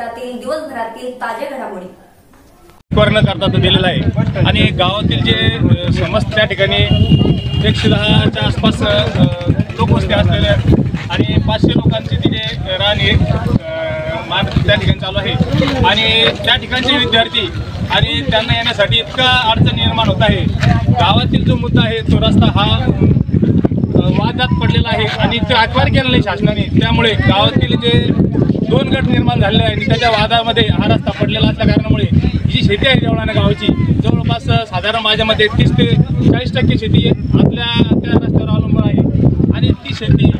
परिसरातील दिवसभरातील ताज्या घडामोडी कर्ण करता तो दिलेला आहे आणि गावातील जे समस्त त्या ठिकाणी 110च्या आसपास लोकवस्ती असलेल्या आणि 500 लोकांची तिथे राहणे मान त्या ठिकाणी चालू आहे आणि त्या ठिकाणचे विद्यार्थी आणि त्यांना येण्यासाठी इतका अडचण निर्माण होत आहे। गावातील जो मुद्दा आहे तो रस्ता हा वादात पडलेला आहे आणि ते आकवार केलेला आहे शासनाने, त्यामुळे गावातील जे 2 गट निर्माण झालेले आहे आणि त्याच्या वादामध्ये हा रस्ता पडलेला असल्या कारणामुळे जी शेती आहे देवळाणा गावाची जवळपास साधारण माझ्या मते 30 ते 40% शेती आपल्या त्या रस्त्यावर अवलंबून आहे आणि ती शेती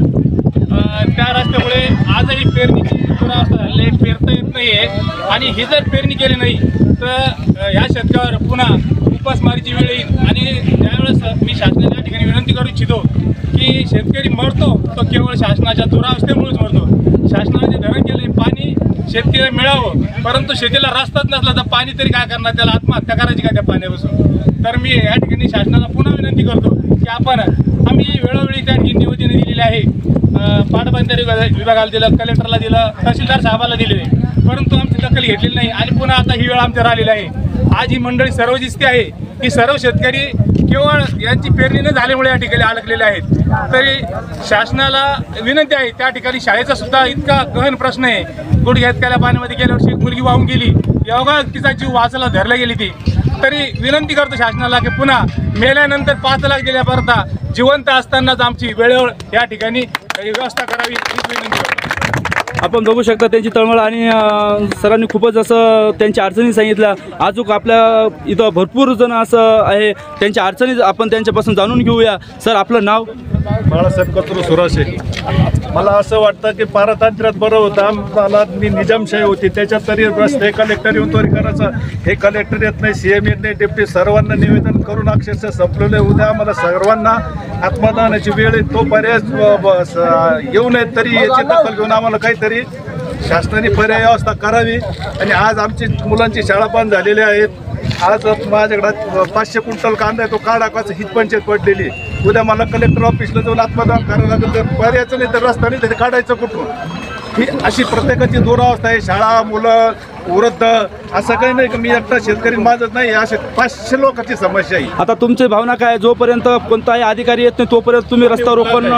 त्या रस्त्यामुळे आजही पेरणीची दुरावस्था झालेली आहे, पेरता येत नाही आहे आणि ही जर पेरणी केली नाही तर ह्या शेतकऱ्यावर पुन्हा उपासमारीची वेळ येईल आणि त्यावेळेस मी शासनाला या ठिकाणी विनंती करू इच्छितो की शेतकरी मरतो तो केवळ शासनाच्या दुरावस्थेमुळेच मरतो। शासनाने जे धरण केले पाणी शेतीला मिळावं, परंतु शेतीला रस्ताच नसला तर पाणी तरी काय करणार, त्याला आत्महत्या करायची का त्या पाण्यापासून। तर मी या ठिकाणी शासनाला पुन्हा विनंती करतो की आम्ही वेळोवेळी त्या ठिकाणी निवेदने दिलेली आहे, पाटबंधारे विभागाला दिलं, कलेक्टरला दिलं, तहसीलदार साहेबाला दिले, परंतु आमची दखल घेतलेली नाही आणि पुन्हा आता ही वेळ आमच्या राहिलेली आहे। आज ही मंडळी सर्व दिसते आहे की सर्व शेतकरी केवळ यांची पेरणी न झाल्यामुळे या ठिकाणी अडकलेले आहेत। तरी शासनाला विनंती आहे, त्या ठिकाणी शाळेचा सुद्धा इतका गहन प्रश्न आहे, गुडघ्यात इतक्या पाण्यामध्ये गेल्या वर्षी एक मुलगी वाहून गेली, योगा तिचा जीव वाचायला धरला गेली ती। तरी विनंती करतो शासनाला की पुन्हा मेल्यानंतर 5 लाख दिल्यापर्यंत जिवंत असतानाच आमची वेळेवर या ठिकाणी व्यवस्था करावी हीच विनंती करतो। आपण बघू शकता त्यांची तळमळ आणि सरांनी खूपच असं त्यांच्या अडचणी सांगितल्या। अजून आपल्या इथं भरपूर जण असं आहे, त्यांच्या अडचणी आपण त्यांच्यापासून जाणून घेऊया। सर, आपलं नाव? बाळासाहेब कत्रू सुराशे। मला असं वाटतं की पारतंत्र्यात बरं होतं, मला निजामशाही होती त्याच्यात तरी रस्ते कलेक्टर येऊन तरी करायचं, हे कलेक्टर येत नाही, CM येत नाही, डेप्टी सर्वांना निवेदन करून अक्षरशः संपलेलं आहे। उद्या मला सर्वांना आत्मदानाची वेळ आहे, तो पर्याय येऊ नये तरी याची दखल घेऊन आम्हाला काहीतरी शासनाने पर्याय व्यवस्था करावी। आणि आज आमची मुलांची शाळा बंद झालेली आहेत, आज माझ्याकडे 500 क्विंटल कांदा आहे, तो काढाकाचं हीच पंचायत पडलेली। उद्या मला कलेक्टर ऑफिसला जाऊन आत्मदान करावं लागेल, तर पर्यायचं नाही तर रस्ता नाही, ते काढायचं कुठून? ही अशी प्रत्येकाची दुरावस्था आहे। शाळा, मुलं, वृद्ध असं काही नाही की मी एकटा शेतकरी माझंच नाही, असे 500 लोकांची समस्या आहे। आता तुमची भावना काय? जोपर्यंत कोणताही अधिकारी येत नाही तोपर्यंत तुम्ही रस्ता रोखून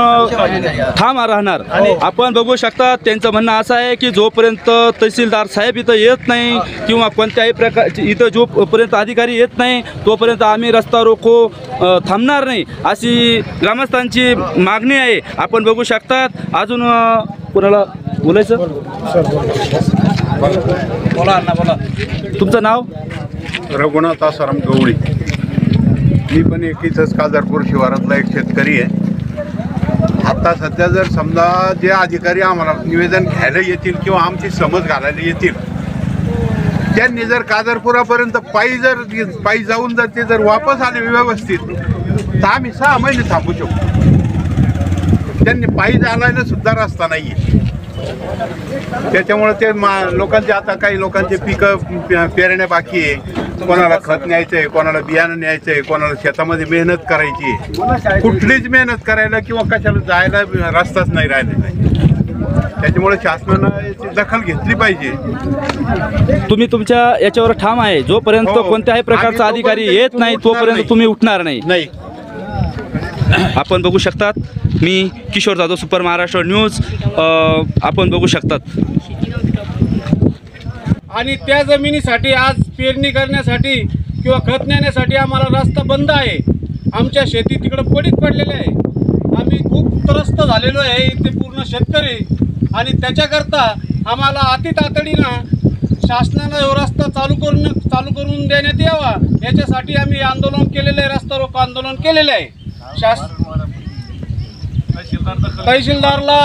ठाम राहणार। आपण बघू शकता त्यांचं म्हणणं असं आहे की जोपर्यंत तहसीलदार साहेब इथं येत नाही किंवा कोणत्याही प्रकारची इथं जोपर्यंत अधिकारी येत नाही तोपर्यंत आम्ही रस्ता रोको थांबणार नाही, अशी ग्रामस्थांची मागणी आहे। आपण बघू शकता अजून कोणाला बोलायचं? बोला अण्णा, बोला। तुमचं नाव? रघुनाथ आसाराम गवळी। मी पण इथंच काजरपूर शिवारातला एक शेतकरी आहे। आता सध्या जर समजा जे अधिकारी आम्हाला निवेदन घ्यायला येतील किंवा आमची समज घालायला येतील त्यांनी जर काजरपुरापर्यंत पायी जाऊन जर ते जर वापस आले व्यवस्थित तर आम्ही 6 महिने थांबू शकतो। त्यांनी पायी जायला सुद्धा रस्ता नाही आहे, त्याच्यामुळे ते लोकांचे आता काही लोकांचे पिकं पेरण्या बाकी आहे, कोणाला खत न्यायचं आहे, कोणाला बियाणं न्यायचं आहे, कोणाला शेतामध्ये मेहनत करायची आहे, कुठलीच मेहनत करायला किंवा कशाला जायला रस्ताच नाही राहिलेला आहे। त्याच्यामुळे शासनानं याची दखल घेतली पाहिजे। तुम्ही तुमच्या याच्यावर ठाम आहे, जोपर्यंत कोणत्याही प्रकारचा अधिकारी येत नाही तोपर्यंत तुम्ही उठणार नाही। आपण बघू शकतात, मी किशोर जाधव, सुपर महाराष्ट्र न्यूज। आपण बघू शकतात आणि त्या जमिनीसाठी आज पेरणी करण्यासाठी किंवा खत नेण्यासाठी आम्हाला रस्ता बंद आहे। आमच्या शेती तिकडं पडीत पडलेले आहे, आम्ही खूप त्रस्त झालेलो आहे इथे पूर्ण शेतकरी, आणि त्याच्याकरता आम्हाला अतितातडीनं शासनानं रस्ता चालू करून देण्यात यावा, याच्यासाठी आम्ही आंदोलन केलेलं आहे, रस्ता रोको आंदोलन केलेलं आहे। तहसीलदारला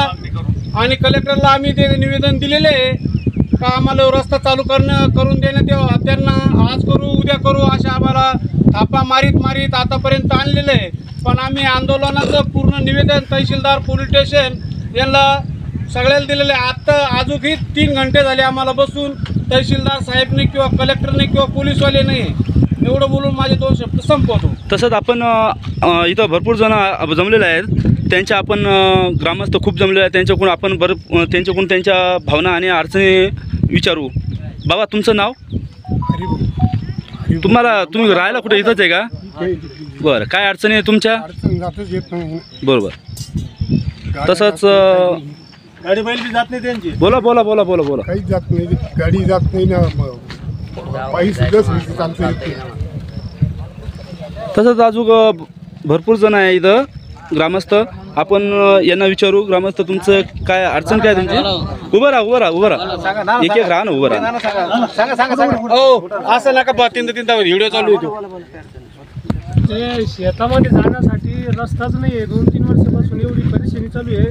आणि कलेक्टरला आम्ही ते निवेदन दिलेले आहे का आम्हाला रस्ता चालू करून देण्यात यावा। त्यांना आज करू उद्या करू अशा आम्हाला थापा मारीत आतापर्यंत आणलेलं आहे, पण आम्ही आंदोलनाचं पूर्ण निवेदन तहसीलदार, पोलीस स्टेशन यांना सगळ्याला दिलेलं आहे। आता अजूनही 3 घंटे झाले आम्हाला बसून, तहसीलदार साहेबने किंवा कलेक्टरने किंवा पोलीसवाले नाही। एवढं बोलून माझे 2 शब्द संपवतो। तसंच आपण इथं भरपूर जण जमलेले आहेत, त्यांच्या आपण ग्रामस्थ खूप जमलेले आहेत, त्यांच्याकडून आपण त्यांच्या भावना आणि अडचणी विचारू. बाबा तुमचं नाव? तुम्ही राहायला कुठे इथंच आहे का? बरं, काय अडचणी आहे तुमच्या? बरोबर. तसंच गाडी बैल बी जात नाही त्यांची. बोला बोला बोला बोला बोला. काहीच जात नाही, गाडी जात नाही ना, पायी सुद्धा चालतं. तसंच अजून भरपूर जण आहे इथं ग्रामस्थ. आपण यांना विचारू. ग्रामस्थ तुमचं काय अडचण काय तुमची? उभं राहा उभं राहा उभं राहा. एक एक राहा ना, उभं राहा. हो असं नका बा, तीनदा व्हिडिओ चालू होतो. ते शेतामध्ये जाण्यासाठी रस्ताच नाही आहे. 2-3 वर्षापासून एवढी परेशानी चालू आहे.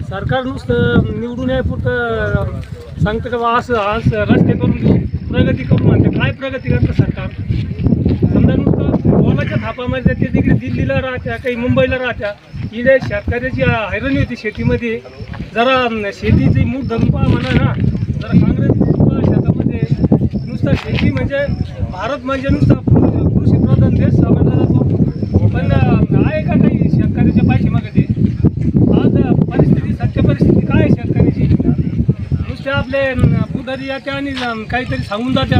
सरकार नुसतं निवडून यायपुरतं सांगतं का बा असं रस्ते करून देऊ, प्रगती करू म्हणते. काय प्रगती करतं सरकार? समजा नुसतं बोलाच्या थापामध्ये ते तिकडे दिल्लीला राहत्या, काही मुंबईला राहत्या. इथे शेतकऱ्याची हैराणी होती शेतीमध्ये. जरा शेतीची मूठ धरून पहा म्हणा ना. जरा काँग्रेस शेतामध्ये नुसतं शेती म्हणजे भारत म्हणजे नुसता कृषीप्रधान देश समजला जातो. पण आहे का काही शेतकऱ्याच्या पाठीमागे ते? आज परिस्थिती, सत्य परिस्थिती काय आहे शेतकऱ्याची? नुसते आपले पुढारी येत्या आणि काहीतरी सांगून जात्या.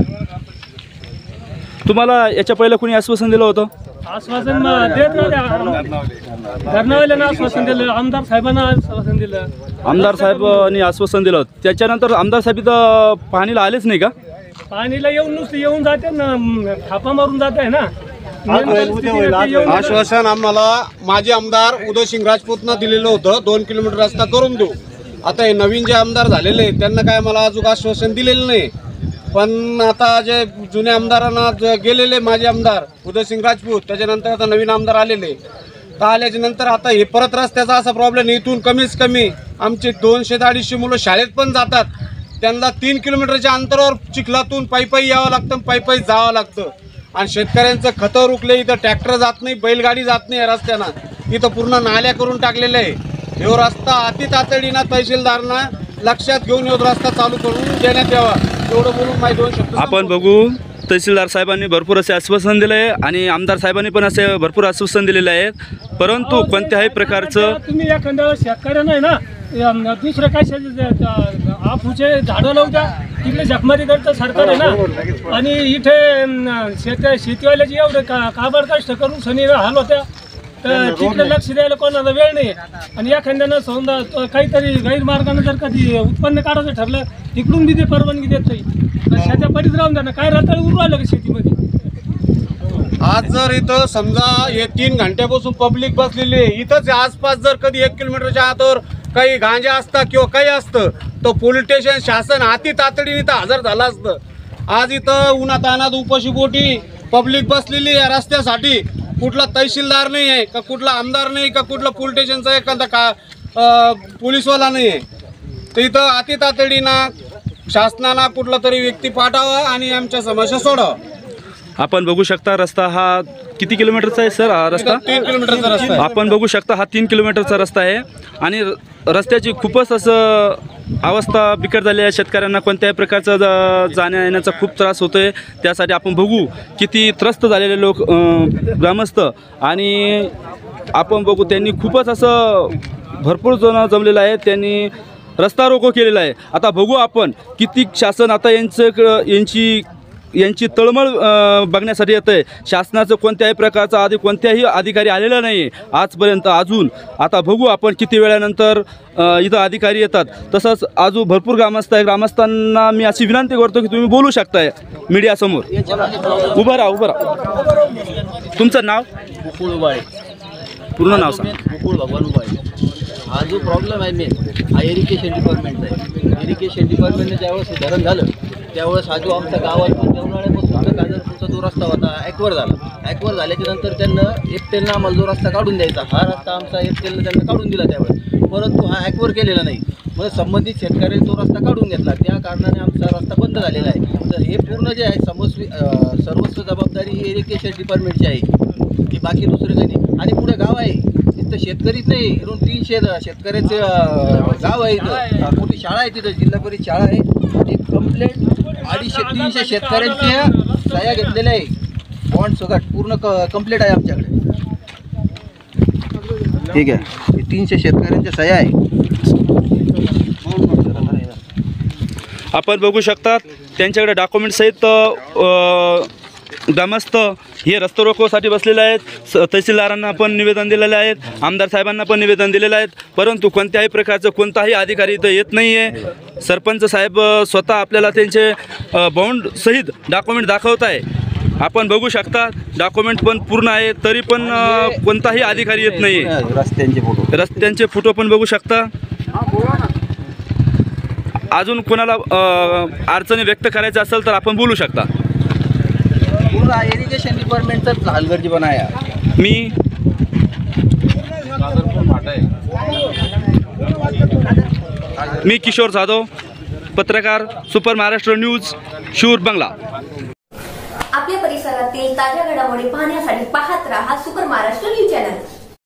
तुम्हाला याच्या पहिलं कोणी आश्वासन दिलं होतं? आश्वासन देत नव्हत्या. धरणावाल्यानं आश्वासन दिलं, आमदार साहेबांना आश्वासन दिलं. आमदार साहेबांनी आश्वासन दिलं, त्याच्यानंतर आमदार साहेब इथं पाहणीला आलेच नाही का? पाणीला नुसतं येऊन जाते ना, थापा मारून जात आहे ना. आश्वासन आम्हाला माजी आमदार उदयसिंग राजपूतनं दिलेलं होतं, 2 किलोमीटर रस्ता करून देऊ. आता हे नवीन जे आमदार झालेले त्यांना काय मला अजून आश्वासन दिलेलं नाही. पण आता जे जुन्या आमदारांना गेलेले माजी आमदार उदयसिंग राजपूत, त्याच्यानंतर आता नवीन आमदार आलेले, तर आल्याच्या नंतर आता हे परत रस्त्याचा असा प्रॉब्लेम. इथून कमीच कमी आमचे 200-250 मुलं शाळेत पण जातात. त्यांना 3 किलोमीटरच्या अंतरावर चिखलातून पायी यावं लागतं, पायी जावं लागतं. आणि शेतकऱ्यांचं खतं रुकले. इथं ट्रॅक्टर जात नाही, बैलगाडी जात नाही या रस्त्यानं. इथं पूर्ण नाल्या करून टाकलेले आहे. ह्यो रस्ता अति तातडीनं तहसीलदारांना लक्षात घेऊन ह्यो रस्ता चालू करून देण्यात यावा. एवढं बोलून माझे 2 शब्द आपण बघू. तहसीलदार साहेबांनी भरपूर असे आश्वासन दिले आहे आणि आमदार साहेबांनी पण असे भरपूर आश्वासन दिलेले आहेत, परंतु कोणत्याही प्रकारचं तुम्ही एखाद्या शेतकऱ्यांना आहे ना, दुसरं काय आफूचे झाडं लावू द्या, तिकडे जखमारी करतं सरकार आहे ना. आणि इथे शेतीवाल्याची एवढे काबाड कष्ट करून शनिवार हाल होत्या, तर तिकडे लक्ष द्यायला कोणाला वेळ नाही. आणि एखाद्यानं समजा काहीतरी गैरमार्गानं जर कधी उत्पन्न काढायचं ठरलं, तिकडून बी ते परवानगी देत नाही. शेत्या परीच राहून द्या ना, काय रताळ उरू आलं का शेतीमध्ये? आज जर इथं समजा हे 3 घंट्यापासून पब्लिक बसलेली आहे, इथंच आसपास जर कधी 1 किलोमीटरच्या आतावर काही गांजा असता किंवा काही असतं तर पोलीस स्टेशन शासन अति तातडीने इथं हजर झालं असतं. आज इथं उन्हातान्हात उपाशीपोटी पब्लिक बसलेली आहे रस्त्यासाठी. कुठला तहसीलदार नाही आहे का, कुठला आमदार नाही का, कुठला पोलीस स्टेशनचा एखादा पोलीसवाला नाही आहे. तर इथं अति तातडीनं शासनानं कुठला तरी व्यक्ती पाठवावा आणि आमच्या समस्या सोडावा. आपण बघू शकता रस्ता हा किती किलोमीटरचा आहे सर? हा रस्ता 3 किलोमीटरचा रस्ता आहे. आपण बघू शकता हा 3 किलोमीटरचा रस्ता आहे आणि रस्त्याची खूपच असं अवस्था बिकट झाली आहे. शेतकऱ्यांना कोणत्याही प्रकारचा जाण्या येण्याचा खूप त्रास होतो आहे. त्यासाठी आपण बघू किती त्रस्त झालेले लोक ग्रामस्थ, आणि आपण बघू त्यांनी खूपच असं भरपूर जण जमलेलं आहे, त्यांनी रस्ता रोको केलेला आहे. आता बघू आपण किती शासन आता यांची तळमळ बघण्यासाठी येतं आहे. शासनाचं कोणत्याही प्रकारचा कोणत्याही अधिकारी आलेला नाही आहे आजपर्यंत अजून. आता बघू आपण किती वेळानंतर इथं अधिकारी येतात. तसंच अजून भरपूर ग्रामस्थ आहे. ग्रामस्थांना मी अशी विनंती करतो की तुम्ही बोलू शकताय मीडियासमोर. उभं राहा. तुमचं नाव? पूर्ण नाव सांगा. भगवान उबाळे. हा जो प्रॉब्लेम आहे मेन हा इरिगेशन डिपार्टमेंटचा आहे. इरिगेशन डिपार्टमेंटने ज्यावेळेस धरण झालं त्यावेळेस हा जो आमच्या गावात उन्हाळ्यापासून काजरपूरचा जो रस्ता होता ॲक्वर झाला. ॲक्वर झाल्याच्या नंतर त्यांना एप्रिलनं आम्हाला जो रस्ता काढून द्यायचा, हा रस्ता आमचा एप्रिलनं त्यांना काढून दिला त्यावेळेस, परंतु हा ॲक्वर केलेला नाही. मग संबंधित शेतकऱ्यांनी तो रस्ता काढून घेतला, त्या कारणाने आमचा रस्ता बंद झालेला आहे. तर हे पूर्ण जे आहे सर्वस्व जबाबदारी ही इरिगेशन डिपार्टमेंटची आहे, की बाकी दुसरं काही नाही. आणि पुढे गाव आहे तिथं शेतकरीच नाही, इकडून 300 शेतकऱ्याचे गाव आहे, इथं मोठी शाळा आहे, तिथं जिल्हा परिषद शाळा आहे. ती कंप्लेंट 250-300 शेतकऱ्यांच्या सह्या घेतलेल्या आहे. बॉन्ड सगळं पूर्ण कंप्लीट आहे आमच्याकडे. ठीक आहे, 300 शेतकऱ्यांच्या सह्या आहे. आपण बघू शकतात त्यांच्याकडे डॉक्युमेंट सहित ग्रामस्थ हे रस्ता रोकोसाठी बसलेले आहेत. तहसीलदारांना पण निवेदन दिलेले आहेत, आमदार साहेबांना पण निवेदन दिलेलं आहेत, परंतु कोणत्याही प्रकारचं कोणताही अधिकारी इथं येत नाही आहे. सरपंच साहेब स्वतः आपल्याला त्यांचे बाउंड सहित डॉक्युमेंट दाखवत आहे. आपण बघू शकता डॉक्युमेंट पण पूर्ण आहे, तरी पण कोणताही अधिकारी येत नाही. रस्त्यांचे फोटो पण बघू शकता. अजून कोणाला अडचणी व्यक्त करायचं असेल तर आपण बोलू शकता. पूरा इरिगेशन डिपार्टमेंटचाच हलगर्जीपणा आहे. मी किशोर जाधव, पत्रकार, सुपर महाराष्ट्र न्यूज, शूर बंगला. आपल्या परिसरातील ताज्या घडामोडी पाहण्यासाठी पाहत